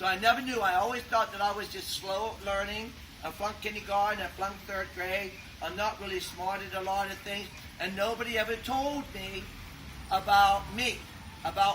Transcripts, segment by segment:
So I never knew. I always thought that I was just slow learning. I flunked kindergarten, I flunked third grade. I'm not really smart at a lot of things. And nobody ever told me about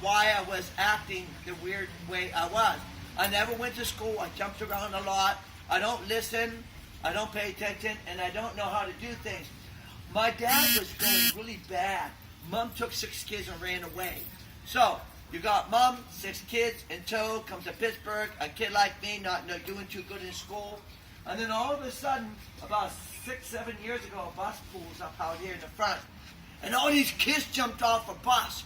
why I was acting the weird way I was. I never went to school. I jumped around a lot. I don't listen. I don't pay attention. And I don't know how to do things. My dad was going really bad. Mom took 6 kids and ran away. So, you got mom, 6 kids in tow, comes to Pittsburgh, a kid like me, not doing too good in school. And then all of a sudden, about 6, 7 years ago, a bus pulls up out here in the front. And all these kids jumped off a bus.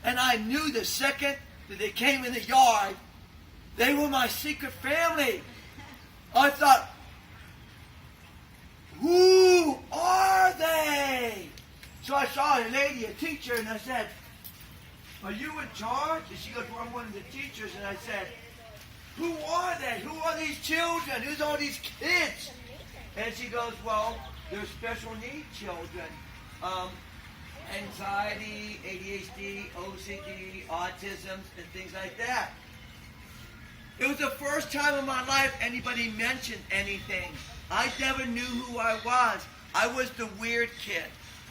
And I knew the second that they came in the yard, they were my secret family. I thought, who are they? So I saw a lady, a teacher, and I said, are you in charge? And she goes, well, I'm one of the teachers. And I said, who are they? Who are these children? Who's all these kids? And she goes, well, they're special needs children. Anxiety, ADHD, OCD, autism, and things like that. It was the first time in my life anybody mentioned anything. I never knew who I was. I was the weird kid.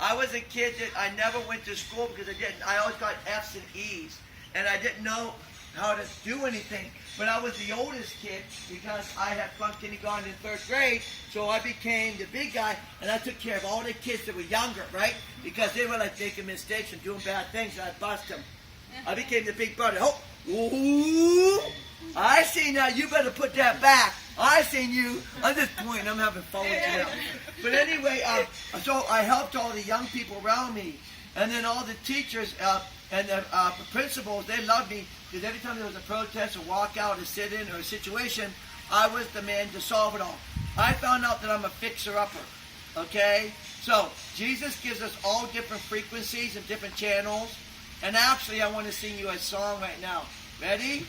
I was a kid that I never went to school because I always got F's and E's. And I didn't know how to do anything. But I was the oldest kid because I had flunked kindergarten in 3rd grade. So I became the big guy and I took care of all the kids that were younger, right? Because they were like making mistakes and doing bad things and I bust them. I became the big brother. Oh, ooh, I see now. You better put that back. I seen you. I'm just pointing. I'm having fun with you now. But anyway, so I helped all the young people around me. And then all the teachers and the principals, they loved me because every time there was a protest, a walkout, a sit-in, or a situation, I was the man to solve it all. I found out that I'm a fixer-upper. Okay? So, Jesus gives us all different frequencies and different channels. And actually, I want to sing you a song right now. Ready?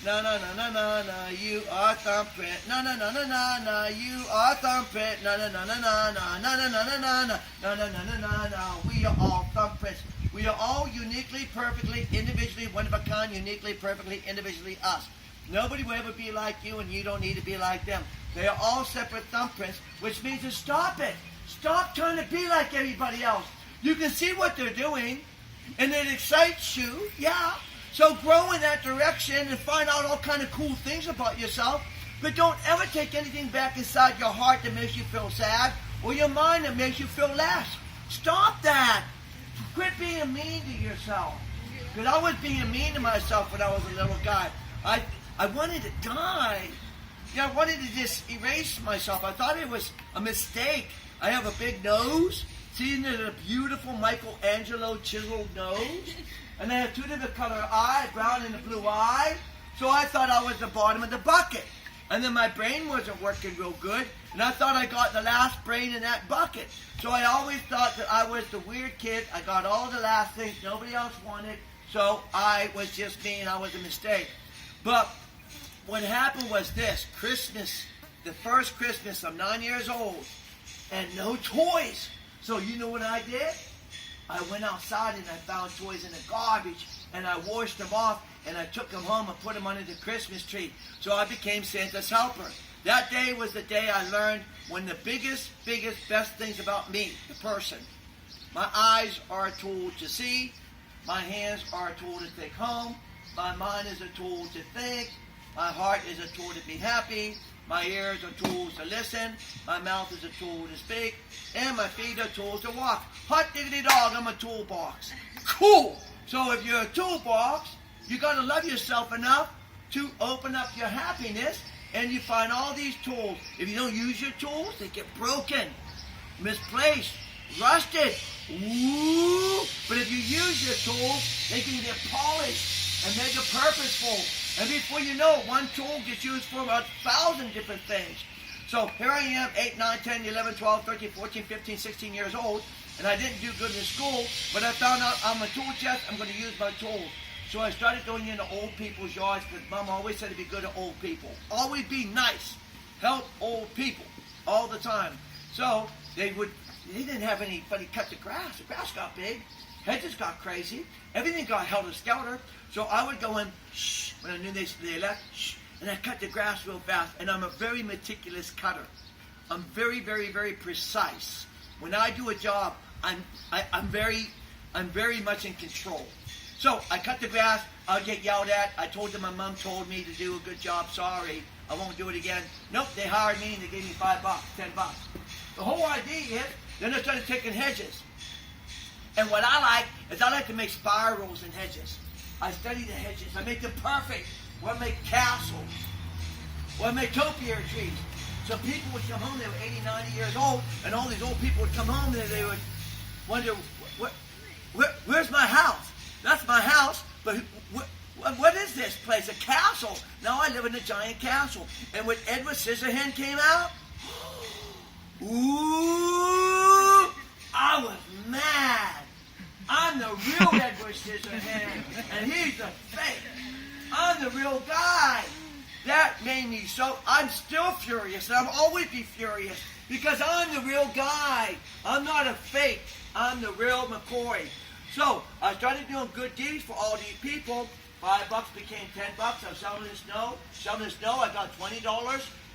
Na na na na na na, you are thumbprint. Na na na na na na, you are thumbprint. Na na na na na na na na na na na na na na na na na. We are all thumbprints. We are all uniquely, perfectly, individually, one of a kind, uniquely, perfectly, individually us. Nobody will ever be like you, and you don't need to be like them. They are all separate thumbprints, which means to stop it. Stop trying to be like everybody else. You can see what they're doing, and it excites you, yeah. So grow in that direction and find out all kind of cool things about yourself. But don't ever take anything back inside your heart that makes you feel sad or your mind that makes you feel less. Stop that. Quit being mean to yourself. Because I was being mean to myself when I was a little guy. I wanted to die. Yeah, I wanted to just erase myself. I thought it was a mistake. I have a big nose. See, isn't it a beautiful Michelangelo chiseled nose? And I have 2 different color eyes, brown and a blue eye. So I thought I was the bottom of the bucket. And then my brain wasn't working real good. And I thought I got the last brain in that bucket. So I always thought that I was the weird kid. I got all the last things nobody else wanted. So I was just me and I was a mistake. But what happened was this. Christmas, the first Christmas, I'm 9 years old. And no toys. So you know what I did? I went outside and I found toys in the garbage and I washed them off and I took them home and put them under the Christmas tree. So I became Santa's helper. That day was the day I learned one of the biggest, best things about me, the person. My eyes are a tool to see. My hands are a tool to take home. My mind is a tool to think. My heart is a tool to be happy. My ears are tools to listen. My mouth is a tool to speak. And my feet are tools to walk. Hot diggity dog, I'm a toolbox. Cool! So if you're a toolbox, you got to love yourself enough to open up your happiness. And you find all these tools. If you don't use your tools, they get broken, misplaced, rusted. Ooh! But if you use your tools, they can get polished and make it purposeful. And before you know it, one tool gets used for 1,000 different things. So here I am, 8, 9, 10, 11, 12, 13, 14, 15, 16 years old, and I didn't do good in school, but I found out I'm a tool chest, I'm going to use my tools. So I started going into old people's yards because Mom always said to be good to old people. Always be nice. Help old people all the time. So they didn't have anybody cut the grass. The grass got big. Hedges got crazy. Everything got helter-skelter. So I would go in, shh, when I knew they left, shh, and I cut the grass real fast, and I'm a very meticulous cutter. I'm very, very, very precise. When I do a job, I'm very much in control. So I cut the grass, I'll get yelled at. I told them my mom told me to do a good job, sorry, I won't do it again. Nope, they hired me and they gave me $5, $10. The whole idea is, then I started taking hedges. And what I like is I like to make spirals in hedges. I study the hedges, I make them perfect. Or I make castles. Or I make topiary trees. So people would come home, they were 80, 90 years old, and all these old people would come home and they would wonder, where's my house? That's my house, but what is this place? A castle. Now I live in a giant castle. And when Edward Scissorhands came out, ooh, I was mad. I'm the real Edward Scissorhands, and he's the fake. I'm the real guy. That made me so, I'm still furious, and I'll always be furious, because I'm the real guy. I'm not a fake. I'm the real McCoy. So, I started doing good deeds for all these people. $5 became $10. I'm selling the snow. Selling the snow, I got $20.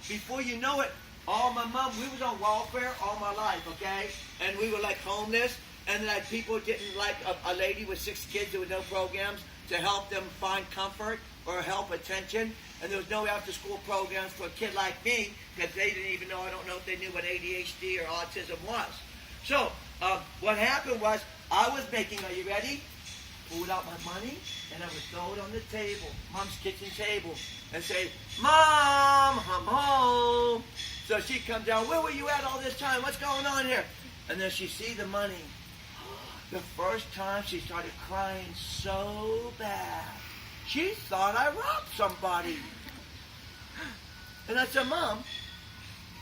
Before you know it, all my mom, we was on welfare all my life, okay? And we were like homeless, and like people didn't like a lady with 6 kids with no programs to help them find comfort or help attention. And there was no after-school programs for a kid like me, because they didn't even know, I don't know if they knew what ADHD or autism was. So, what happened was, I was making, are you ready? Pulled out my money, and I would throw it on the table, Mom's kitchen table, and say, Mom, I'm home. So she'd come down, where were you at all this time? What's going on here? And then she'd see the money. The first time she started crying so bad. She thought I robbed somebody. And I said, Mom,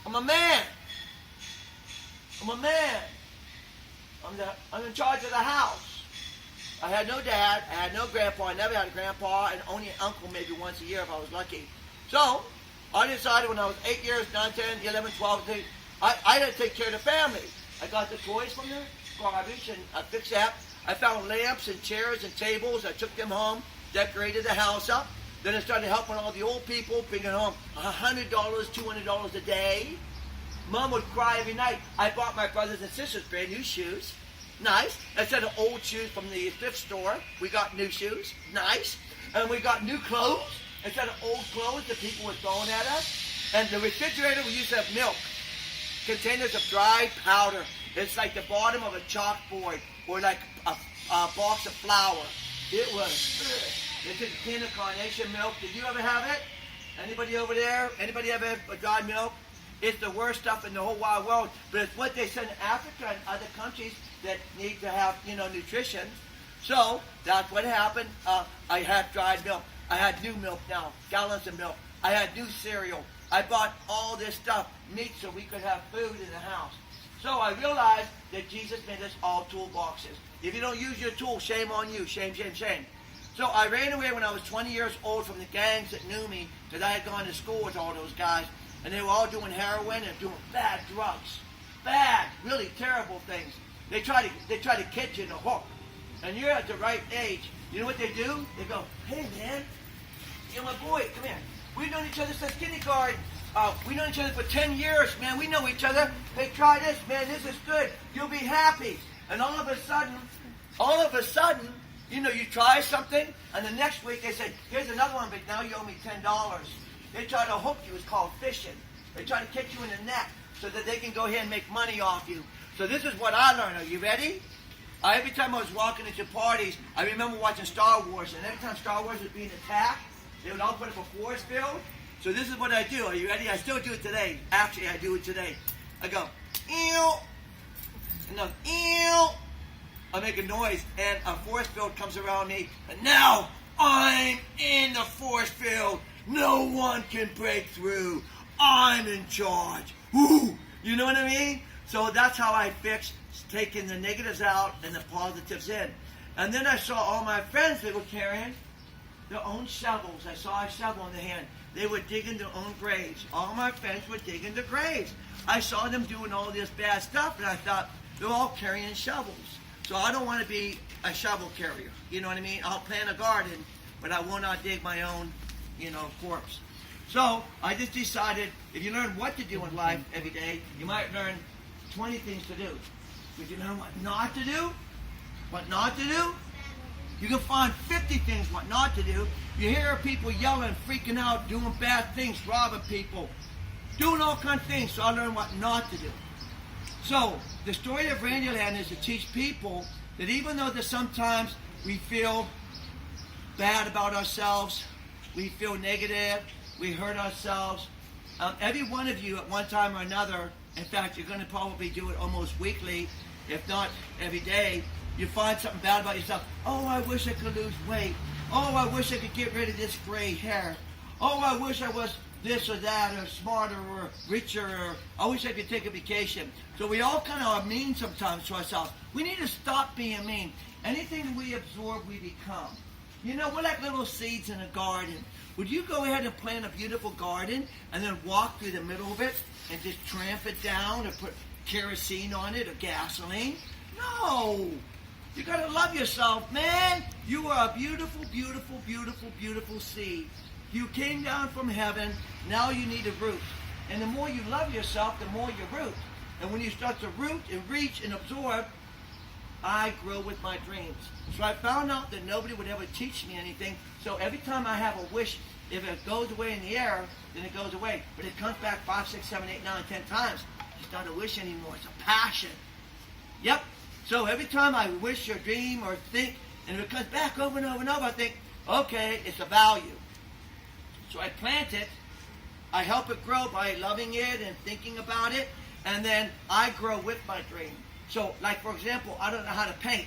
I'm a man. I'm a man. I'm in charge of the house. I had no dad. I had no grandpa. I never had a grandpa, and only an uncle maybe once a year if I was lucky. So I decided when I was 8 years, 9, 10, 11, 12, 13, I had to take care of the family. I got the toys from the garbage, and I fixed that. I found lamps and chairs and tables. I took them home, decorated the house up. Then I started helping all the old people, bringing home $100, $200 a day. Mom would cry every night. I bought my brothers and sisters brand new shoes. Nice. Instead of old shoes from the thrift store, we got new shoes. Nice. And we got new clothes. Instead of old clothes that people were throwing at us. And the refrigerator, we used to have milk. Containers of dried powder. It's like the bottom of a chalkboard, or like a box of flour. It was, they took a tin of carnation milk. Did you ever have it? Anybody over there? Anybody ever have a dried milk? It's the worst stuff in the whole wide world, but it's what they send to Africa and other countries that need to have, nutrition. So that's what happened. I had dried milk. I had new milk now, gallons of milk. I had new cereal. I bought all this stuff, meat, so we could have food in the house. So I realized that Jesus made us all toolboxes. If you don't use your tool, shame on you. Shame, shame, shame. So I ran away when I was 20 years old from the gangs that knew me, because I had gone to school with all those guys. And they were all doing heroin and doing bad drugs. Bad, really terrible things. They try to catch you in a hook. And you're at the right age. You know what they do? They go, hey man, you're my boy, come here. We've known each other since kindergarten. We've known each other for 10 years, man. We know each other. Hey, try this, man. This is good. You'll be happy. And all of a sudden, you try something, and the next week they say, here's another one, but now you owe me $10. They try to hook you. It's called fishing. They try to catch you in the net so that they can go ahead and make money off you. So this is what I learned. Are you ready? Every time I was walking into parties, I remember watching Star Wars, and every time Star Wars was being attacked, they would all put up a force field. So this is what I do. Are you ready? I still do it today. Actually, I do it today. I go, ew, and then, ew. I make a noise, and a force field comes around me, and now I'm in the force field. No one can break through. I'm in charge. Woo! You know what I mean? So that's how I fix taking the negatives out and the positives in. And then I saw all my friends, they were carrying their own shovels. I saw a shovel in the hand. They were digging their own graves. All my friends were digging their graves. I saw them doing all this bad stuff, and I thought, they're all carrying shovels. So I don't want to be a shovel carrier. You know what I mean? I'll plant a garden, but I will not dig my own corpse. So I just decided if you learn what to do in life every day, you might learn 20 things to do. But you learn what not to do? What not to do? You can find 50 things what not to do. You hear people yelling, freaking out, doing bad things, robbing people, doing all kinds of things. So I learned what not to do. So the story of Randyland is to teach people that even though that sometimes we feel bad about ourselves, we feel negative, we hurt ourselves, every one of you at one time or another, in fact, you're going to probably do it almost weekly, if not every day, you find something bad about yourself. Oh, I wish I could lose weight. Oh, I wish I could get rid of this gray hair. Oh, I wish I was this or that, or smarter, or richer, or I wish I could take a vacation. So we all kind of are mean sometimes to ourselves. We need to stop being mean. Anything we absorb, we become. You know, we're like little seeds in a garden. Would you go ahead and plant a beautiful garden and then walk through the middle of it and just tramp it down or put kerosene on it or gasoline? No! You gotta love yourself, man. You are a beautiful, beautiful, beautiful, beautiful seed. You came down from heaven. Now you need a root. And the more you love yourself, the more you root. And when you start to root and reach and absorb, I grow with my dreams. So I found out that nobody would ever teach me anything. So every time I have a wish, if it goes away in the air, then it goes away. But it comes back 5, 6, 7, 8, 9, 10 times. It's not a wish anymore. It's a passion. Yep. So every time I wish or dream or think, and if it comes back over and over and over, I think, okay, it's a value. So I plant it. I help it grow by loving it and thinking about it. And then I grow with my dream. So, like, for example, I don't know how to paint.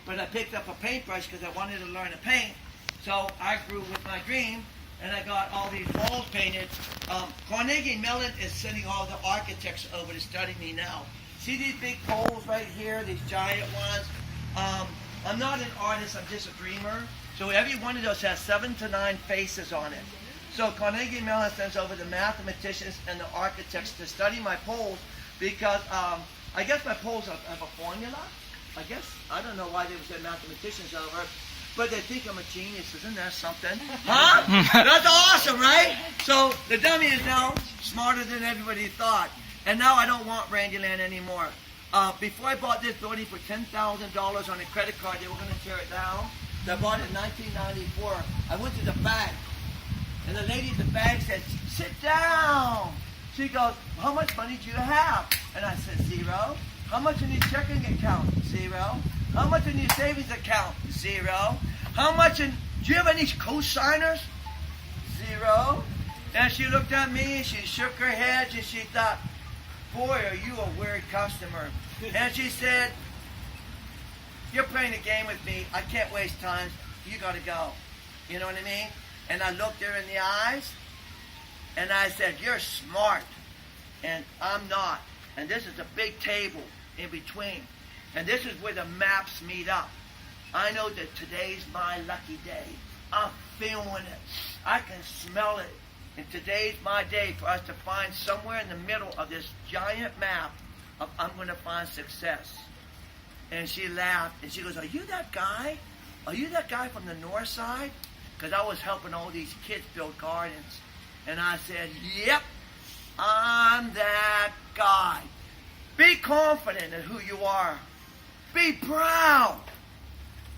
But I picked up a paintbrush because I wanted to learn to paint. So I grew with my dream. And I got all these walls painted. Carnegie Mellon is sending all the architects over to study me now. See these big poles right here, these giant ones? I'm not an artist, I'm just a dreamer. So every one of those has 7 to 9 faces on it. So Carnegie Mellon sends over the mathematicians and the architects to study my poles because I guess my poles have a formula. I don't know why they would send mathematicians over, but they think I'm a genius. Isn't that something? Huh? That's awesome, right? So the dummy is now smarter than everybody thought. And now I don't want Randyland anymore. Before I bought this building for $10,000 on a credit card, they were going to tear it down. So I bought it in 1994. I went to the bank, and the lady at the bank said, "Sit down." She goes, "How much money do you have?" And I said, "0. How much in your checking account? 0. How much in your savings account? 0. How much in, do you have any co-signers? 0. And she looked at me, she shook her head, and she thought, "Boy, are you a weird customer." And she said, "You're playing a game with me. I can't waste time. You got to go." You know what I mean? And I looked her in the eyes, and I said, "You're smart, and I'm not. And this is a big table in between. And this is where the maps meet up. I know that today's my lucky day. I'm feeling it. I can smell it. And today's my day for us to find somewhere in the middle of this giant map of I'm going to find success." And she laughed, and she goes, "Are you that guy? Are you that guy from the north side?" Because I was helping all these kids build gardens. And I said, "Yep, I'm that guy." Be confident in who you are. Be proud.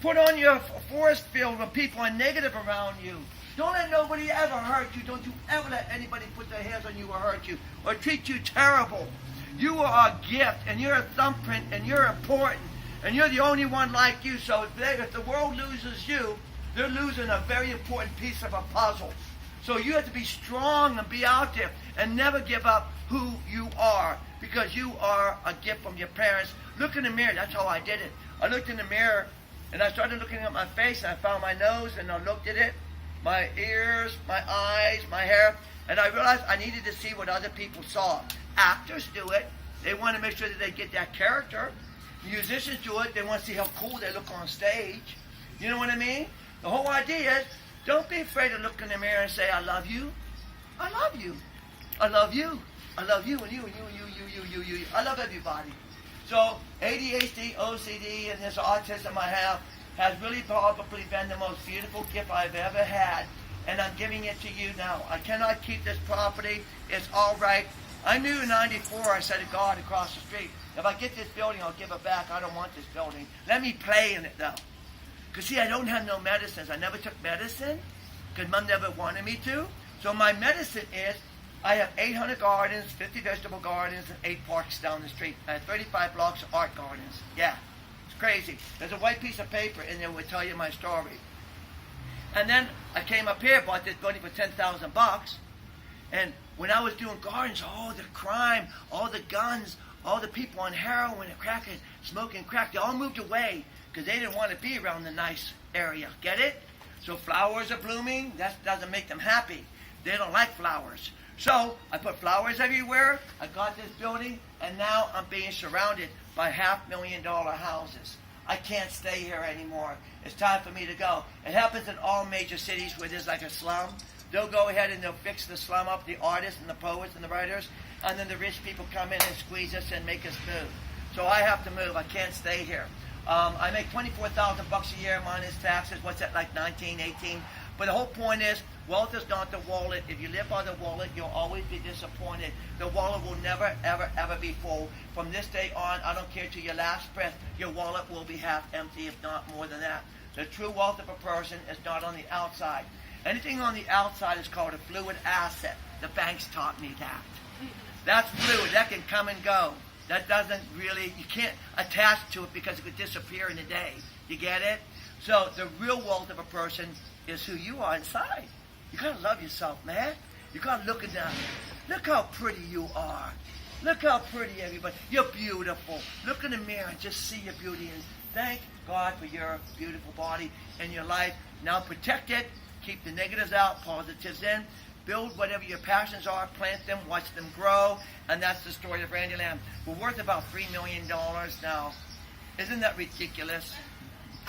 Put on your force field when people are negative around you. Don't let nobody ever hurt you. Don't you ever let anybody put their hands on you or hurt you or treat you terrible. You are a gift, and you're a thumbprint, and you're important, and you're the only one like you. So if the world loses you, they're losing a very important piece of a puzzle. So you have to be strong and be out there and never give up who you are, because you are a gift from your parents. Look in the mirror. That's how I did it. I looked in the mirror, and I started looking at my face, and I found my nose, and I looked at it, my ears, my eyes, my hair, and I realized I needed to see what other people saw. Actors do it. They want to make sure that they get that character. Musicians do it. They want to see how cool they look on stage. You know what I mean? The whole idea is, don't be afraid to look in the mirror and say, "I love you. I love you. I love you. I love you and you and you and you. I love everybody." So ADHD, OCD, and this autism I have has really probably been the most beautiful gift I've ever had. and I'm giving it to you now. I cannot keep this property. It's all right. I knew in '94, I said to God across the street, if I get this building, I'll give it back. I don't want this building. Let me play in it, though. Because, see, I don't have no medicines. I never took medicine because Mom never wanted me to. So my medicine is I have 800 gardens, 50 vegetable gardens, and 8 parks down the street. I have 35 blocks of art gardens. Yeah, it's crazy. There's a white piece of paper in there that will tell you my story. And then I came up here, bought this building for $10,000. And when I was doing gardens, all the crime, all the guns, all the people on heroin and crack and smoking crack, they all moved away because they didn't want to be around the nice area. Get it? So flowers are blooming. That doesn't make them happy. They don't like flowers. So I put flowers everywhere. I got this building, and now I'm being surrounded by $500,000 houses. I can't stay here anymore. It's time for me to go. It happens in all major cities where there's like a slum. They'll go ahead and they'll fix the slum up, the artists and the poets and the writers, and then the rich people come in and squeeze us and make us move. So I have to move. I can't stay here. I make $24,000 a year minus taxes. What's that, like 19, 18? But the whole point is, wealth is not the wallet. If you live by the wallet, you'll always be disappointed. The wallet will never, ever, ever be full. From this day on, I don't care till your last breath, your wallet will be half empty, if not more than that. The true wealth of a person is not on the outside. Anything on the outside is called a fluid asset. The banks taught me that. That's fluid. That can come and go. That doesn't really, you can't attach to it because it could disappear in a day. You get it? So the real wealth of a person is who you are inside. You gotta love yourself, man. You gotta look at them. Look how pretty you are. Look how pretty everybody. You're beautiful. Look in the mirror and just see your beauty and thank God for your beautiful body and your life. Now protect it. Keep the negatives out, positives in. Build whatever your passions are, plant them, watch them grow, and that's the story of Randyland. We're worth about $3 million now. Isn't that ridiculous?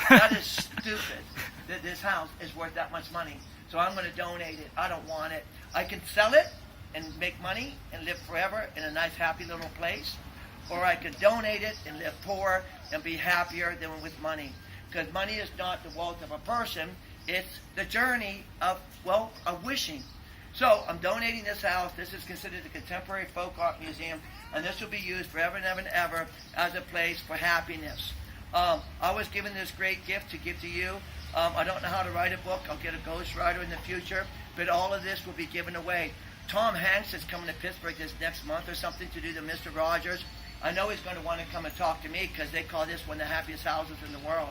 That is stupid that this house is worth that much money. So I'm going to donate it. I don't want it. I can sell it and make money and live forever in a nice, happy little place, or I could donate it and live poor and be happier than with money. Because money is not the wealth of a person. It's the journey of, well, of wishing. So I'm donating this house. This is considered a contemporary folk art museum, and this will be used forever and ever and ever as a place for happiness. I was given this great gift to give to you. I don't know how to write a book. I'll get a ghostwriter in the future, but all of this will be given away. Tom Hanks is coming to Pittsburgh this next month or something to do the Mr. Rogers. I know he's going to want to come and talk to me because they call this one of the happiest houses in the world.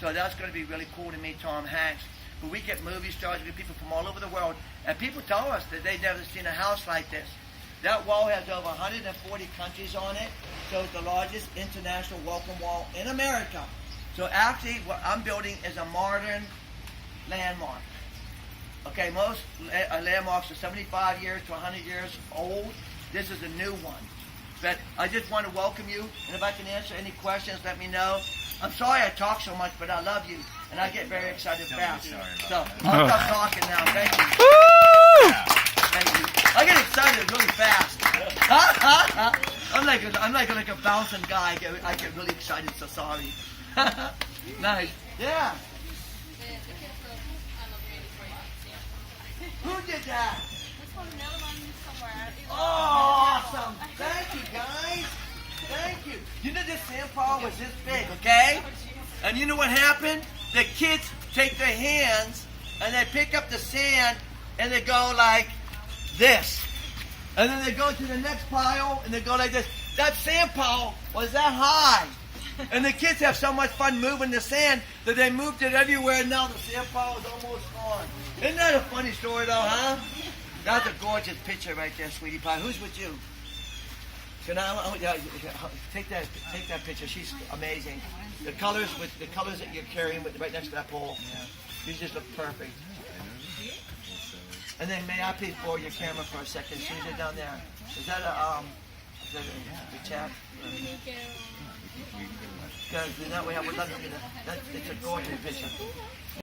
So that's going to be really cool to meet Tom Hanks. But we get movie stars, we get people from all over the world, and people tell us that they've never seen a house like this. That wall has over 140 countries on it, so it's the largest international welcome wall in America. So actually, what I'm building is a modern landmark. Okay, most landmarks are 75 years to 100 years old. This is a new one. But I just want to welcome you, and if I can answer any questions, let me know. I'm sorry I talk so much, but I love you, and I get very excited fast. So I'll stop talking now. Thank you. Woo! Thank you. I get excited really fast. I'm like a bouncing guy. I get really excited. So sorry. Nice. Yeah. Who did that? Oh, awesome. Thank you, guys. Thank you. You know this sand pile was this big, okay? And you know what happened? The kids take their hands and they pick up the sand and they go like this. And then they go to the next pile and they go like this. That sand pile was that high. And the kids have so much fun moving the sand that they moved it everywhere, and now the sand pile is almost gone. Isn't that a funny story though, huh? That's a gorgeous picture right there, sweetie pie. Who's with you? So now, take that picture. She's amazing. The colors that you're carrying right next to that pole. You just look perfect. And then may I please borrow your camera for a second? As soon as you're down there. Is that a chat? Because that way I would love to get it's a gorgeous picture.